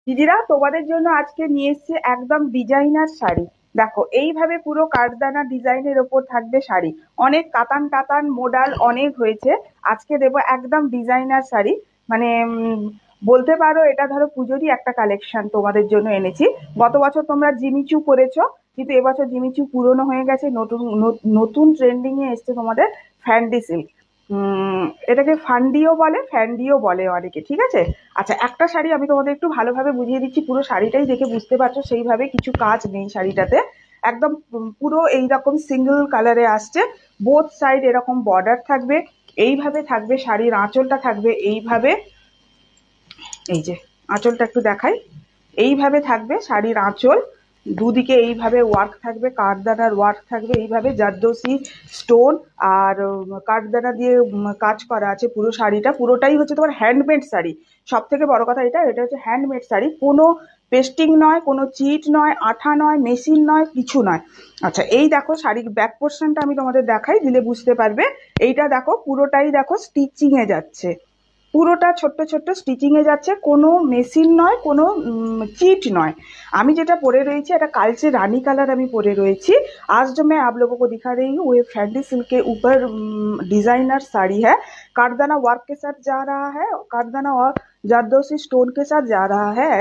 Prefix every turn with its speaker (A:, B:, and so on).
A: দিদিরা, তোমাদের জন্য আজকে নিয়ে এসেছি একদম ডিজাইনার শাড়ি। দেখো, এইভাবে পুরো কাঠদানা ডিজাইনের ওপর থাকবে শাড়ি। অনেক কাতান টাতান মোডাল অনেক হয়েছে। আজকে দেবো একদম ডিজাইনার শাড়ি। মানে বলতে পারো এটা ধরো পুজোরই একটা কালেকশন তোমাদের জন্য এনেছি। গত বছর তোমরা জিমিচু পরেছো, কিন্তু এবছর জিমিচু পুরনো হয়ে গেছে, নতুন নতুন ট্রেন্ডিং এ এসছে তোমাদের ফ্যান্ডি সিল্ক। এটাকে ফান্ডিও বলে, ফ্যান্ডিও বলে অনেকে, ঠিক আছে। আচ্ছা, একটা শাড়ি আমি তোমাদের একটু ভালোভাবে বুঝিয়ে দিচ্ছি, পুরো শাড়িটাই দেখে বুঝতে পারছো সেইভাবে কিছু কাজ নেই শাড়িটাতে। একদম পুরো এইরকম সিঙ্গেল কালারে আসছে। বোথ সাইড এরকম বর্ডার থাকবে। এইভাবে থাকবে শাড়ির আঁচলটা, থাকবে এইভাবে। এই যে আঁচলটা একটু দেখাই। এইভাবে থাকবে শাড়ির আঁচল। দুদিকে এইভাবে ওয়ার্ক থাকবে, কাঠদানার ওয়ার্ক থাকবে এইভাবে, জারদোসি স্টোন আর কাঠদানা দিয়ে কাজ করা আছে। পুরো শাড়িটা পুরোটাই হচ্ছে তোমার হ্যান্ডমেড শাড়ি। সব থেকে বড় কথা এটা, এটা হচ্ছে হ্যান্ডমেড শাড়ি। কোনো পেস্টিং নয়, কোনো চিট নয়, আঠা নয়, মেশিন নয়, কিছু নয়। আচ্ছা, এই দেখো শাড়ির ব্যাক পোর্শনটা আমি তোমাদের দেখাই, দিলে বুঝতে পারবে। এইটা দেখো, পুরোটাই দেখো স্টিচিং এ যাচ্ছে। পুরোটা ছোট্ট ছোট্ট স্টিচিং এ যাচ্ছে, কোনো মেশিন নয়, কোনো চিট নয়। আমি যেটা পরে রয়েছি এটা কালচে রানী কালার আমি পরে রয়েছি। आज जो मैं आप लोगों को दिखा रही हूँ वो फैंडी सिल्क के ऊपर डिजाइनर साड़ी है। कारदाना वर्क के साथ जा रहा है, कारदाना और जारदोसी स्टोन के साथ जा रहा है।